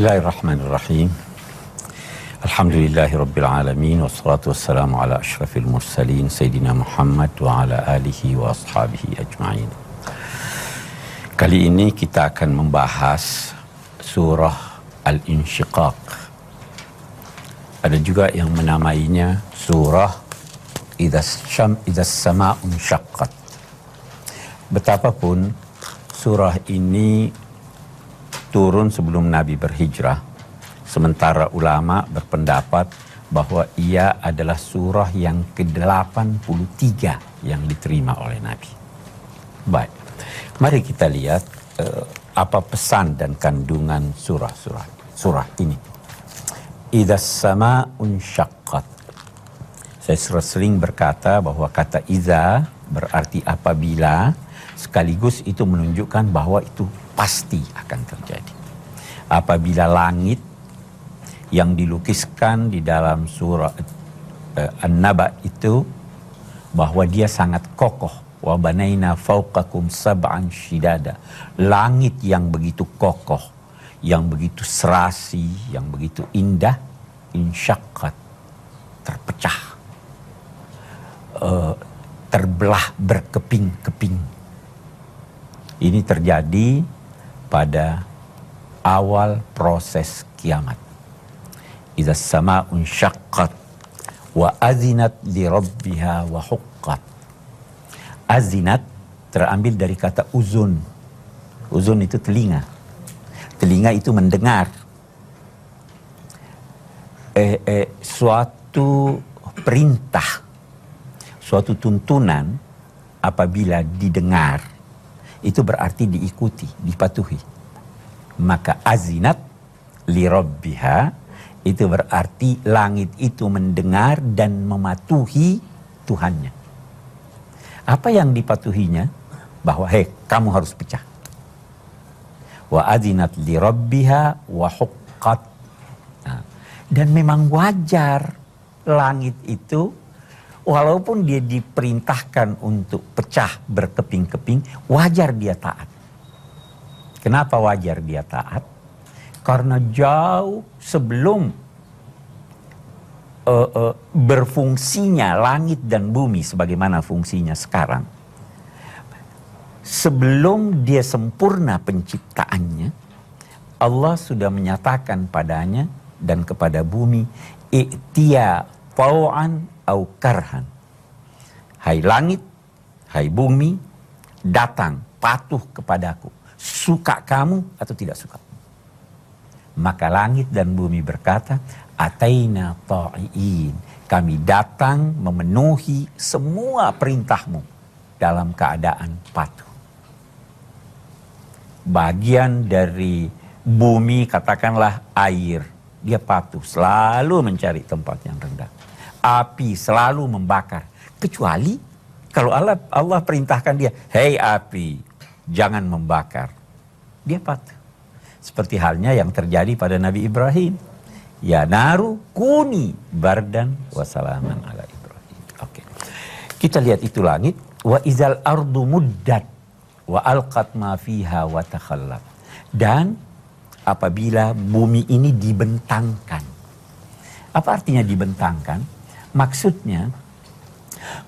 Bismillahirrahmanirrahim. Alhamdulillahirabbil alamin wassalatu wassalamu ala asyrafil mursalin sayidina Muhammad wa ala alihi wa ashabihi ajma'in. Kali ini kita akan membahas surah Al-Insyiqaq. Ada juga yang menamainya surah Idzas sama'un syaqqat. Betapapun surah ini turun sebelum Nabi berhijrah, sementara ulama berpendapat bahwa ia adalah surah yang ke-83 yang diterima oleh Nabi. Baik, mari kita lihat apa pesan dan kandungan surah ini. Idzas sama'un syaqqat. Saya sering berkata bahwa kata iza berarti apabila, sekaligus itu menunjukkan bahwa itu pasti akan terjadi. Apabila langit yang dilukiskan di dalam surah An-Naba itu, bahwa dia sangat kokoh. Wa banaina fawqakum sab'an shidada. Langit yang begitu kokoh, yang begitu serasi, yang begitu indah, insyaqqat, terpecah, terbelah berkeping-keping. Ini terjadi pada awal proses kiamat. Idzas sama'un syaqqat wa azinat li rabbiha wa huqqat. Azinat terambil dari kata uzun. Uzun itu telinga. Telinga itu mendengar. Suatu perintah, suatu tuntunan apabila didengar, itu berarti diikuti, dipatuhi. Maka azinat li rabbiha itu berarti langit itu mendengar dan mematuhi Tuhannya. Apa yang dipatuhinya? Bahwa kamu harus pecah. Wa azinat li rabbiha wa huqqat. Nah, dan memang wajar langit itu, walaupun dia diperintahkan untuk pecah berkeping-keping, wajar dia taat. Kenapa wajar dia taat? Karena jauh sebelum berfungsinya langit dan bumi sebagaimana fungsinya sekarang, sebelum dia sempurna penciptaannya, Allah sudah menyatakan padanya dan kepada bumi, i'tiya taw'an au karhan. Hai langit, hai bumi, datang patuh kepadaku, suka kamu atau tidak suka. Maka langit dan bumi berkata, ataina ta'iin, kami datang memenuhi semua perintahmu dalam keadaan patuh. Bagian dari bumi, katakanlah air, dia patuh, selalu mencari tempat yang rendah. Api selalu membakar, kecuali kalau Allah perintahkan dia, hei api, jangan membakar, dia patuh. Seperti halnya yang terjadi pada Nabi Ibrahim, ya naru kuni bardan wa salaman ala Ibrahim. Oke, kita lihat itu langit. Wa izal ardu muddat wa alqat ma fiha wa takhallat. Dan apabila bumi ini dibentangkan. Apa artinya dibentangkan? Maksudnya,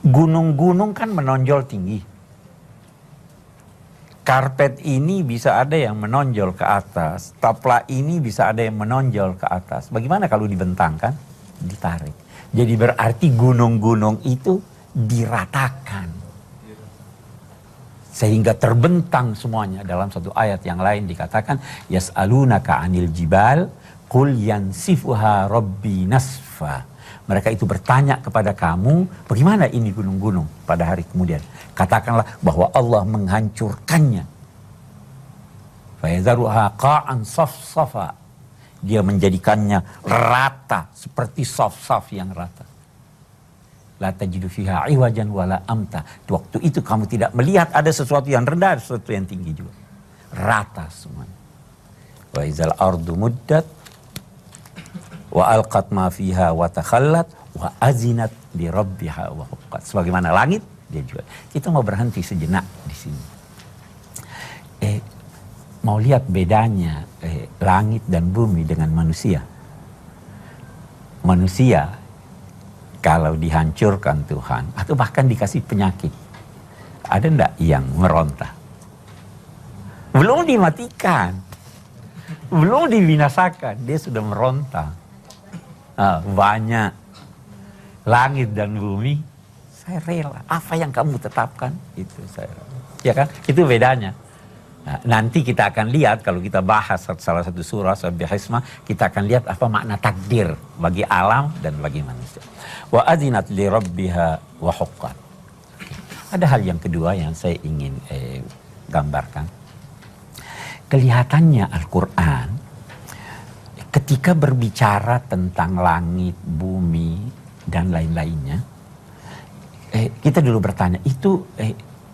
gunung-gunung kan menonjol tinggi. Karpet ini bisa ada yang menonjol ke atas. Taplak ini bisa ada yang menonjol ke atas. Bagaimana kalau dibentangkan? Ditarik. Jadi berarti gunung-gunung itu diratakan. Sehingga terbentang semuanya. Dalam satu ayat yang lain dikatakan, yas'alunaka 'anil jibal qul yansifuha rabbi nasfa. Mereka itu bertanya kepada kamu, bagaimana ini gunung-gunung pada hari kemudian? Katakanlah bahwa Allah menghancurkannya. Fayadharuha qa'an safsafa. Dia menjadikannya rata, seperti saf-saf yang rata. La tajidu fiha iwajan wala amta. Waktu itu kamu tidak melihat ada sesuatu yang rendah, ada sesuatu yang tinggi juga. Rata semuanya. Wa izal ardu muddat wa alqat ma fiha wa takhallat wa azinat li rabbiha wa huqqat. Sebagaimana langit, dia juga. Kita mau berhenti sejenak di sini. Mau lihat bedanya langit dan bumi dengan manusia. Manusia kalau dihancurkan Tuhan atau bahkan dikasih penyakit, ada enggak yang meronta? Belum dimatikan, belum dibinasakan, dia sudah meronta. Banyak. Langit dan bumi, saya rela. Apa yang kamu tetapkan, itu saya rela. Ya kan? Itu bedanya. Nah, nanti kita akan lihat kalau kita bahas salah satu surah Sabbihisma, kita akan lihat apa makna takdir bagi alam dan bagi manusia. Wa adzinat li rabbiha wa huqqat. Ada hal yang kedua yang saya ingin gambarkan. Kelihatannya Al-Quran ketika berbicara tentang langit, bumi, dan lain-lainnya, kita dulu bertanya, itu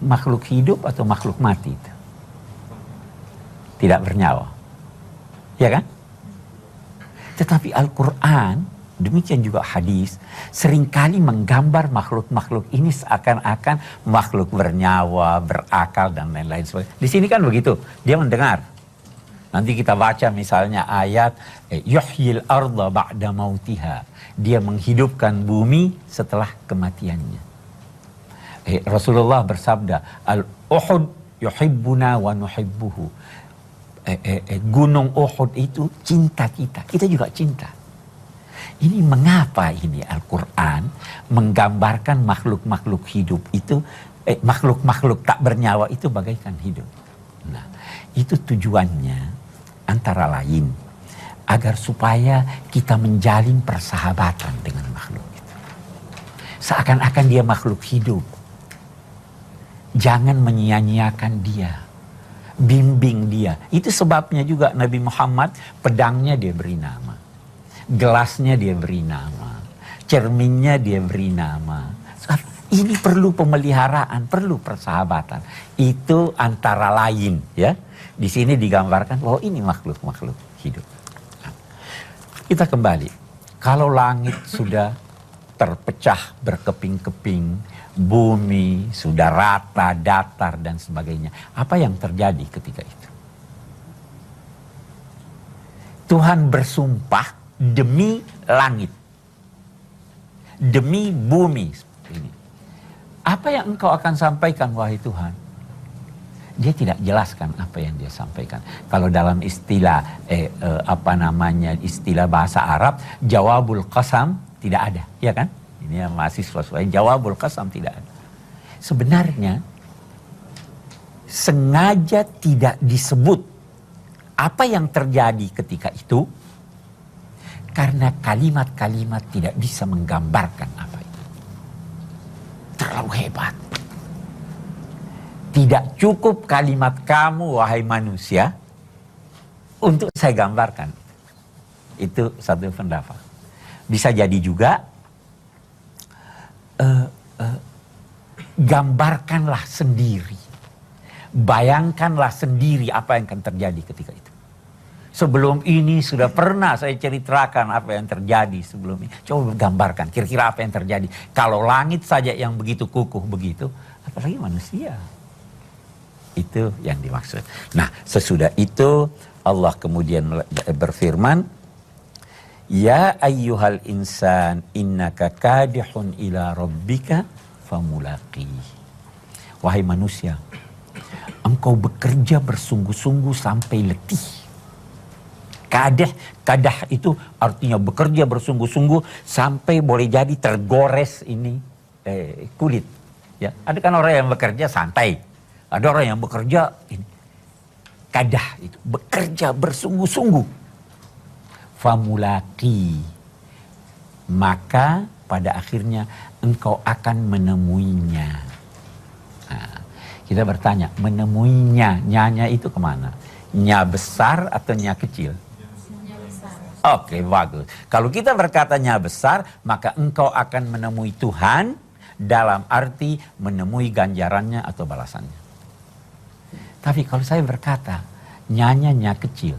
makhluk hidup atau makhluk mati itu? Tidak bernyawa, ya kan? Tetapi Al-Quran, demikian juga hadis, seringkali menggambar makhluk-makhluk ini seakan-akan makhluk bernyawa, berakal, dan lain-lain sebagainya. Di sini kan begitu, dia mendengar. Nanti kita baca misalnya ayat, yuhyil arda ba'da mautiha. Dia menghidupkan bumi setelah kematiannya. Rasulullah bersabda, al-Uhud yuhibbuna wa nuhibbuhu. Gunung Uhud itu cinta kita, kita juga cinta. Ini mengapa ini Al-Quran menggambarkan makhluk-makhluk hidup itu, makhluk-makhluk tak bernyawa itu bagaikan hidup. Nah, itu tujuannya antara lain agar supaya kita menjalin persahabatan dengan makhluk itu. Seakan-akan dia makhluk hidup. Jangan menyia-nyiakan dia. Bimbing dia. Itu sebabnya juga Nabi Muhammad, pedangnya dia beri nama. Gelasnya dia beri nama. Cerminnya dia beri nama. Ini perlu pemeliharaan, perlu persahabatan. Itu antara lain, ya. Di sini digambarkan bahwa ini makhluk-makhluk hidup. Kita kembali. Kalau langit sudah terpecah berkeping-keping, bumi sudah rata, datar, dan sebagainya. Apa yang terjadi ketika itu? Tuhan bersumpah demi langit, demi bumi. Apa yang engkau akan sampaikan, wahai Tuhan? Dia tidak jelaskan apa yang dia sampaikan. Kalau dalam istilah istilah bahasa Arab, jawabul qasam tidak ada, ya kan? Ini yang mahasiswa jawabul qasam tidak ada. Sebenarnya sengaja tidak disebut apa yang terjadi ketika itu karena kalimat-kalimat tidak bisa menggambarkan apa itu. Terlalu hebat. Tidak cukup kalimat kamu, wahai manusia, untuk saya gambarkan. Itu satu pendapat. Bisa jadi juga, gambarkanlah sendiri. Bayangkanlah sendiri apa yang akan terjadi ketika itu. Sebelum ini sudah pernah saya ceritakan apa yang terjadi sebelum ini. Coba gambarkan kira-kira apa yang terjadi. Kalau langit saja yang begitu kukuh begitu, apalagi manusia. Itu yang dimaksud. Nah, sesudah itu Allah kemudian berfirman, ya ayyuhal insan innaka kadihun ila rabbika famulaqi. Wahai manusia, engkau bekerja bersungguh-sungguh sampai letih. Kadah itu artinya bekerja bersungguh-sungguh sampai boleh jadi tergores ini kulit. Ya, ada kan orang yang bekerja santai. Ada orang yang bekerja ini. Kadah itu bekerja bersungguh-sungguh. Famulaqi. Maka pada akhirnya engkau akan menemuinya. Nah, kita bertanya, menemuinya, nyanya itu kemana? Nya besar atau nya kecil? Nya besar. Oke, bagus. Kalau kita berkata nya besar, maka engkau akan menemui Tuhan dalam arti menemui ganjarannya atau balasannya. Tapi kalau saya berkata, nya kecil.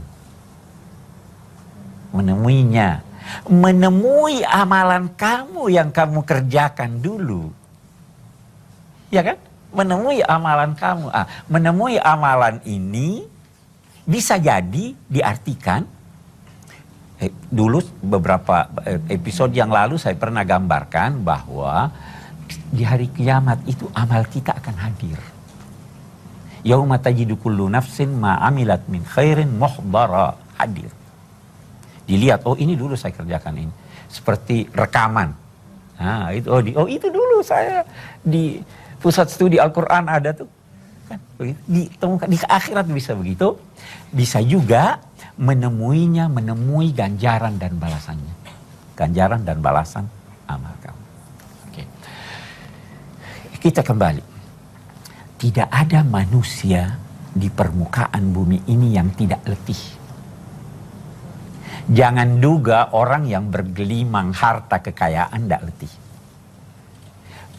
Menemuinya. Menemui amalan kamu yang kamu kerjakan dulu. Ya kan? Menemui amalan kamu. Menemui amalan ini Bisa jadi diartikan, dulu beberapa episode yang lalu saya pernah gambarkan bahwa di hari kiamat itu amal kita akan hadir. Yauma tajidu kullu nafsin ma amilat min khairin muhdara, hadir. Dilihat, oh ini dulu saya kerjakan ini. Seperti rekaman. Nah, itu dulu saya di pusat studi Al-Quran ada tuh. Kan, ditemukan di akhirat bisa begitu. Bisa juga menemui ganjaran dan balasannya. Ganjaran dan balasan amal kamu. Oke. Kita kembali. Tidak ada manusia di permukaan bumi ini yang tidak letih. Jangan duga orang yang bergelimang harta kekayaan tidak letih.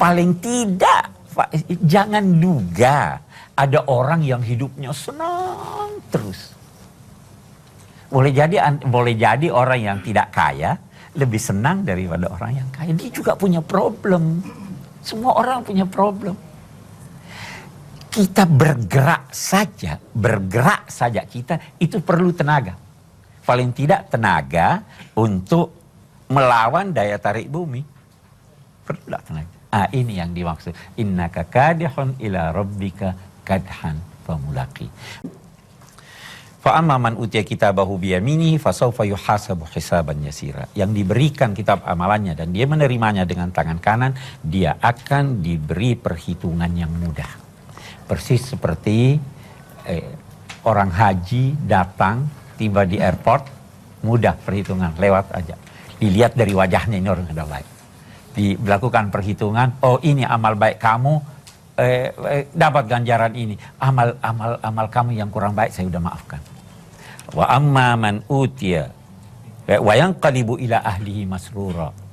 Paling tidak, jangan duga ada orang yang hidupnya senang terus. Boleh jadi orang yang tidak kaya lebih senang daripada orang yang kaya. Dia juga punya problem. Semua orang punya problem. Kita bergerak saja kita itu perlu tenaga. Paling tidak tenaga untuk melawan daya tarik bumi. Perlu tenaga. Ini yang dimaksud. Innaka kadihun ila rabbika kadhan famulaqi. Fa amma man utiya kitabahu biyaminihi fasawfa yuhasabu hisaban yasira. Yang diberikan kitab amalannya dan dia menerimanya dengan tangan kanan, dia akan diberi perhitungan yang mudah. Persis seperti orang haji datang tiba di airport, mudah perhitungan, lewat aja. Dilihat dari wajahnya ini orang ada baik. Dilakukan perhitungan, oh ini amal baik kamu, dapat ganjaran ini. Amal kamu yang kurang baik saya sudah maafkan. Wa amma man utiya wa yanqalibu ila ahlihi masrura.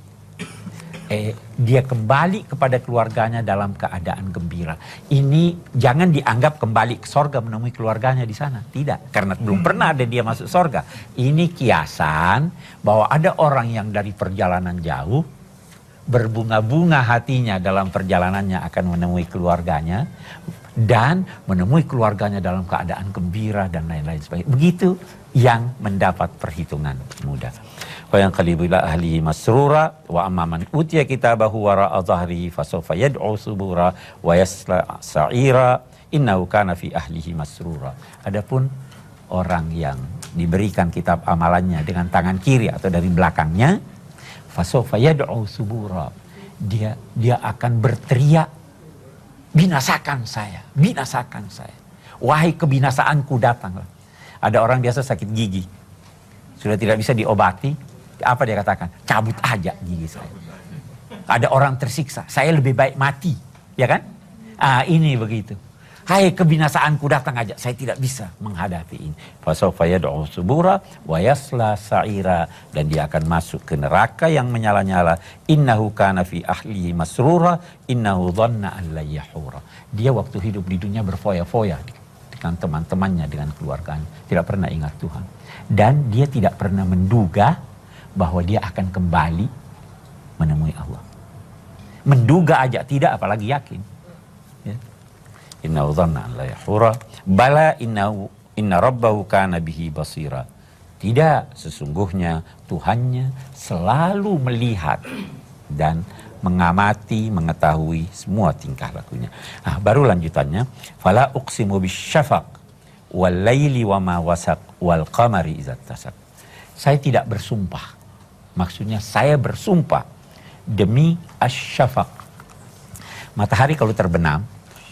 Dia kembali kepada keluarganya dalam keadaan gembira. Ini jangan dianggap kembali ke sorga menemui keluarganya di sana. Tidak, karena belum pernah ada dia masuk sorga. Ini kiasan bahwa ada orang yang dari perjalanan jauh, berbunga-bunga hatinya dalam perjalanannya akan menemui keluarganya. Dan menemui keluarganya dalam keadaan gembira dan lain-lain sebagainya. Begitu yang mendapat perhitungan mudah. Wa yanqalibu ila ahlihi masrura wa amma man utiya kitabahu wara'a dhahrihi fasawfa yad'u subura wa yasla sa'ira innahu kana fi ahlihi masrura. Adapun orang yang diberikan kitab amalannya dengan tangan kiri atau dari belakangnya, fasawfa yad'u subura. Dia akan berteriak, binasakan saya, binasakan saya. Wahai kebinasaanku datanglah. Ada orang biasa sakit gigi, sudah tidak bisa diobati, apa dia katakan? Cabut aja gigi saya. Ada orang tersiksa, saya lebih baik mati, ya kan? Ini begitu. Hai kebinasaanku datang aja, saya tidak bisa menghadapi ini. Fasawfa yad'u subura wa yasla sa'ira, dan dia akan masuk ke neraka yang menyala-nyala. Innahu kana fi ahlihi masrura innahu dhanna an la yahura. Dia waktu hidup di dunia berfoya-foya dengan teman-temannya, dengan keluarganya, tidak pernah ingat Tuhan. Dan dia tidak pernah menduga bahwa dia akan kembali menemui Allah. Menduga aja tidak, apalagi yakin. Ya. Innahu dhanna an la yahura bala inna rabbahu kana bihi basira. Tidak, sesungguhnya Tuhannya selalu melihat dan mengamati, mengetahui semua tingkah lakunya. Baru lanjutannya, fala uqsimu bisyafaq wal laili wa ma wasaq wal qamari idza tasaq. Saya tidak bersumpah. Maksudnya saya bersumpah demi asyafaq. Matahari kalau terbenam,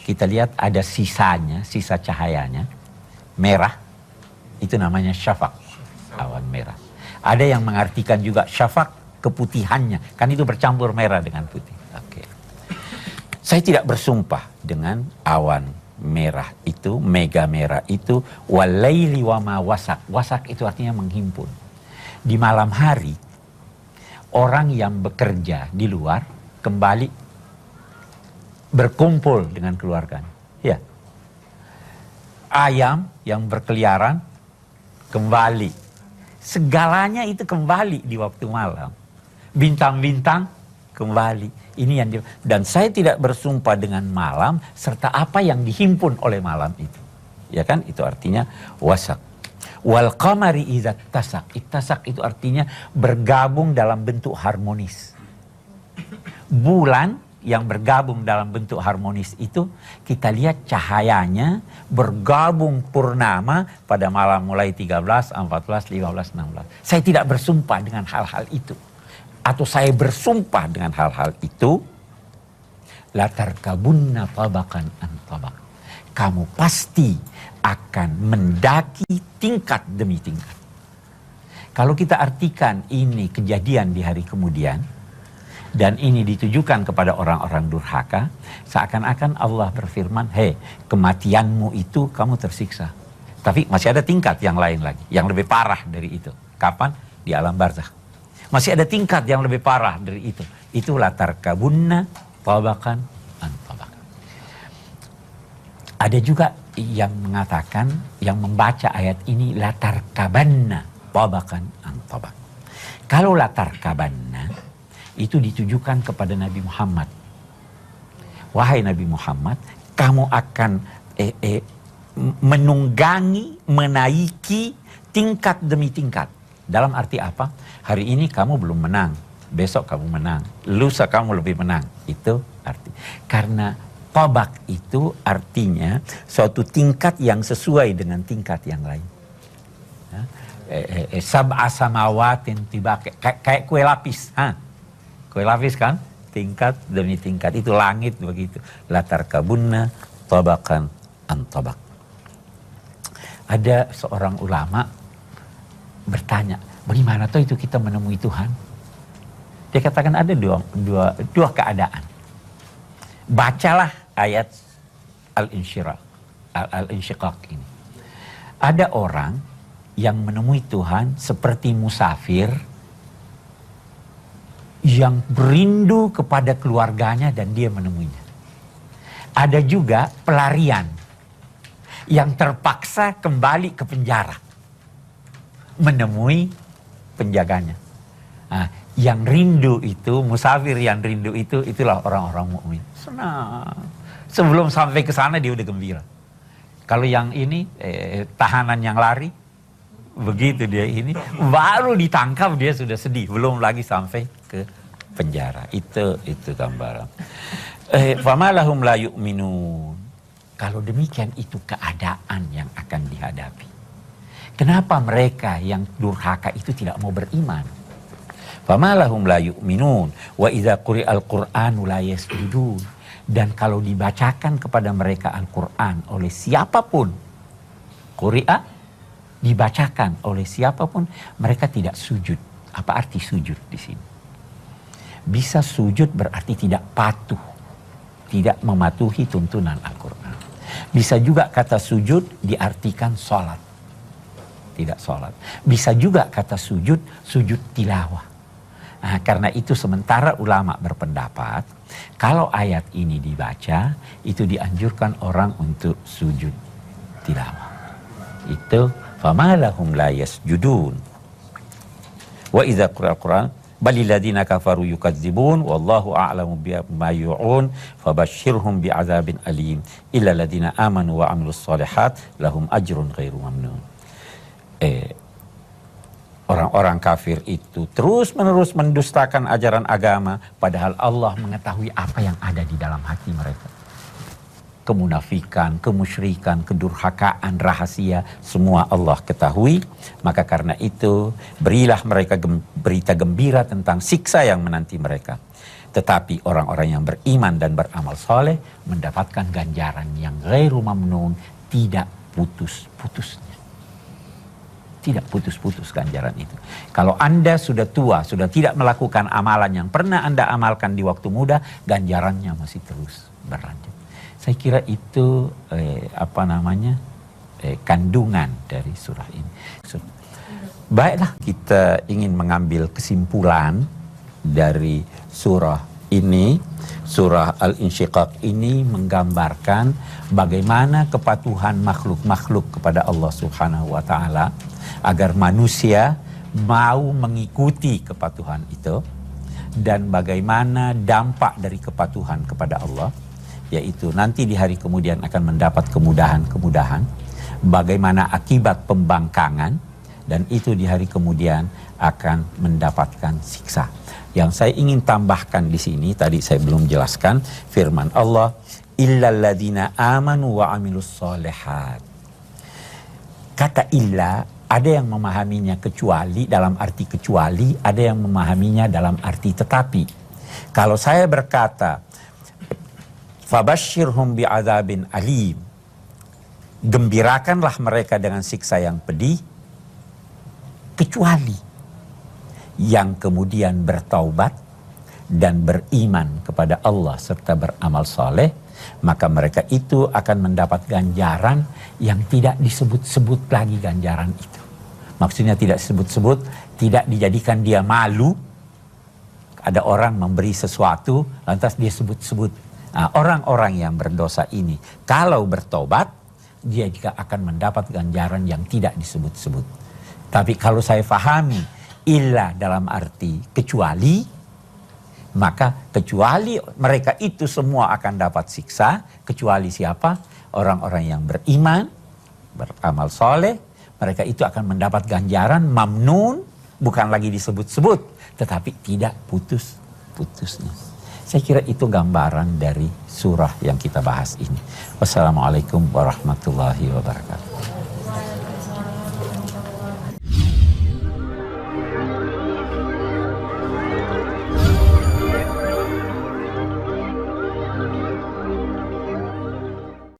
kita lihat ada sisanya, sisa cahayanya merah, itu namanya syafaq, awan merah. Ada yang mengartikan juga syafaq keputihannya, kan itu bercampur merah dengan putih. Oke. Saya tidak bersumpah dengan awan merah itu, mega merah itu, walaili wa ma wasak. Wasak itu artinya menghimpun. Di malam hari, orang yang bekerja di luar kembali berkumpul dengan keluarganya. Ya. Ayam yang berkeliaran kembali. Segalanya itu kembali di waktu malam. Bintang-bintang kembali. Ini yang dan saya tidak bersumpah dengan malam serta apa yang dihimpun oleh malam itu. Ya kan? Itu artinya wasak. Wal qamari idza ittasak. Ittasak itu artinya bergabung dalam bentuk harmonis. Bulan yang bergabung dalam bentuk harmonis itu kita lihat cahayanya bergabung purnama pada malam mulai 13, 14, 15, 16. Saya tidak bersumpah dengan hal-hal itu. Atau saya bersumpah dengan hal-hal itu. Latarkabunna tabakan an tabak. Kamu pasti akan mendaki tingkat demi tingkat. Kalau kita artikan ini kejadian di hari kemudian, dan ini ditujukan kepada orang-orang durhaka, seakan-akan Allah berfirman, hei, kematianmu itu kamu tersiksa. Tapi masih ada tingkat yang lain lagi, yang lebih parah dari itu. Kapan? Di alam barzakh. Masih ada tingkat yang lebih parah dari itu. Itu latarkabunna tabakan an tabak. Ada juga yang mengatakan, yang membaca ayat ini latarkabanna tabakan an tabak. Kalau latarkabanna itu ditujukan kepada Nabi Muhammad. Wahai Nabi Muhammad, kamu akan menunggangi, menaiki tingkat demi tingkat. Dalam arti apa? Hari ini kamu belum menang, besok kamu menang, lusa kamu lebih menang. Itu arti. Karena tabak itu artinya suatu tingkat yang sesuai dengan tingkat yang lain. Sab'a samawatin tibaq, kayak kue lapis. Kue lapis kan, tingkat demi tingkat, itu langit begitu. Latarkabunna tabakan an tabak. Ada seorang ulama bertanya, bagaimana tuh itu kita menemui Tuhan? Dia katakan ada dua keadaan. Bacalah ayat Al-Insyiqaq ini. Ada orang yang menemui Tuhan seperti musafir yang berindu kepada keluarganya dan dia menemuinya. Ada juga pelarian yang terpaksa kembali ke penjara menemui penjaganya. Nah, yang rindu itu, musafir yang rindu itu, itulah orang-orang mukmin. Senang. Sebelum sampai ke sana dia udah gembira. Kalau yang ini tahanan yang lari, begitu dia ini baru ditangkap dia sudah sedih, belum lagi sampai ke penjara. Itu gambaran. Famalahum la yu'minun. Kalau demikian itu keadaan yang akan dihadapi. Kenapa mereka yang durhaka itu tidak mau beriman? Famalahum la yu'minun wa idza quri'al qur'anu la yasjudun. Dan kalau dibacakan kepada mereka Al-Qur'an oleh siapapun, quri'a dibacakan oleh siapapun, mereka tidak sujud. Apa arti sujud di sini? Bisa sujud berarti tidak patuh, tidak mematuhi tuntunan Al-Quran. Bisa juga kata sujud diartikan sholat, tidak sholat. Bisa juga kata sujud, sujud tilawah. Nah, karena itu sementara ulama berpendapat, kalau ayat ini dibaca, itu dianjurkan orang untuk sujud tilawah. Itu famalahum la yasjudun. Wa idza qira'al Qur'an balil ladzina kafaru yukadzibun wallahu a'lamu bima yu'un fabashshirhum bi'adzabin alim illa ladzina amanu wa 'amilus shalihat lahum ajrun ghairu mamnun. Orang-orang kafir itu terus-menerus mendustakan ajaran agama, padahal Allah mengetahui apa yang ada di dalam hati mereka. Kemunafikan, kemusyrikan, kedurhakaan, rahasia, semua Allah ketahui. Maka karena itu, berilah mereka berita gembira tentang siksa yang menanti mereka. Tetapi orang-orang yang beriman dan beramal soleh mendapatkan ganjaran yang ghairu mamnun, tidak putus-putusnya. Tidak putus-putus ganjaran itu. Kalau Anda sudah tua, sudah tidak melakukan amalan yang pernah Anda amalkan di waktu muda, ganjarannya masih terus berlanjut. Saya kira itu kandungan dari surah ini. Baiklah, kita ingin mengambil kesimpulan dari surah ini. Surah Al-Insyiqaq ini menggambarkan bagaimana kepatuhan makhluk-makhluk kepada Allah Subhanahu wa taala agar manusia mau mengikuti kepatuhan itu, dan bagaimana dampak dari kepatuhan kepada Allah, yaitu nanti di hari kemudian akan mendapat kemudahan-kemudahan. bagaimana akibat pembangkangan, dan itu di hari kemudian akan mendapatkan siksa. Yang saya ingin tambahkan di sini, tadi saya belum jelaskan firman Allah, illal ladzina amanu wa amilus solihat. Kata illa ada yang memahaminya kecuali, dalam arti kecuali, ada yang memahaminya dalam arti tetapi. Kalau saya berkata fabashshirhum bi'adzabin alim, gembirakanlah mereka dengan siksa yang pedih, kecuali yang kemudian bertaubat dan beriman kepada Allah serta beramal soleh, maka mereka itu akan mendapat ganjaran yang tidak disebut-sebut lagi ganjaran itu. Maksudnya tidak disebut-sebut, tidak dijadikan dia malu. Ada orang memberi sesuatu, lantas dia sebut-sebut. Nah, orang-orang yang berdosa ini, kalau bertobat, dia juga akan mendapat ganjaran yang tidak disebut-sebut. Tapi kalau saya fahami, illa dalam arti kecuali, maka kecuali mereka itu semua akan dapat siksa, kecuali siapa? Orang-orang yang beriman, beramal soleh, mereka itu akan mendapat ganjaran mamnun, bukan lagi disebut-sebut, tetapi tidak putus-putusnya. Saya kira itu gambaran dari surah yang kita bahas ini. Wassalamualaikum warahmatullahi wabarakatuh.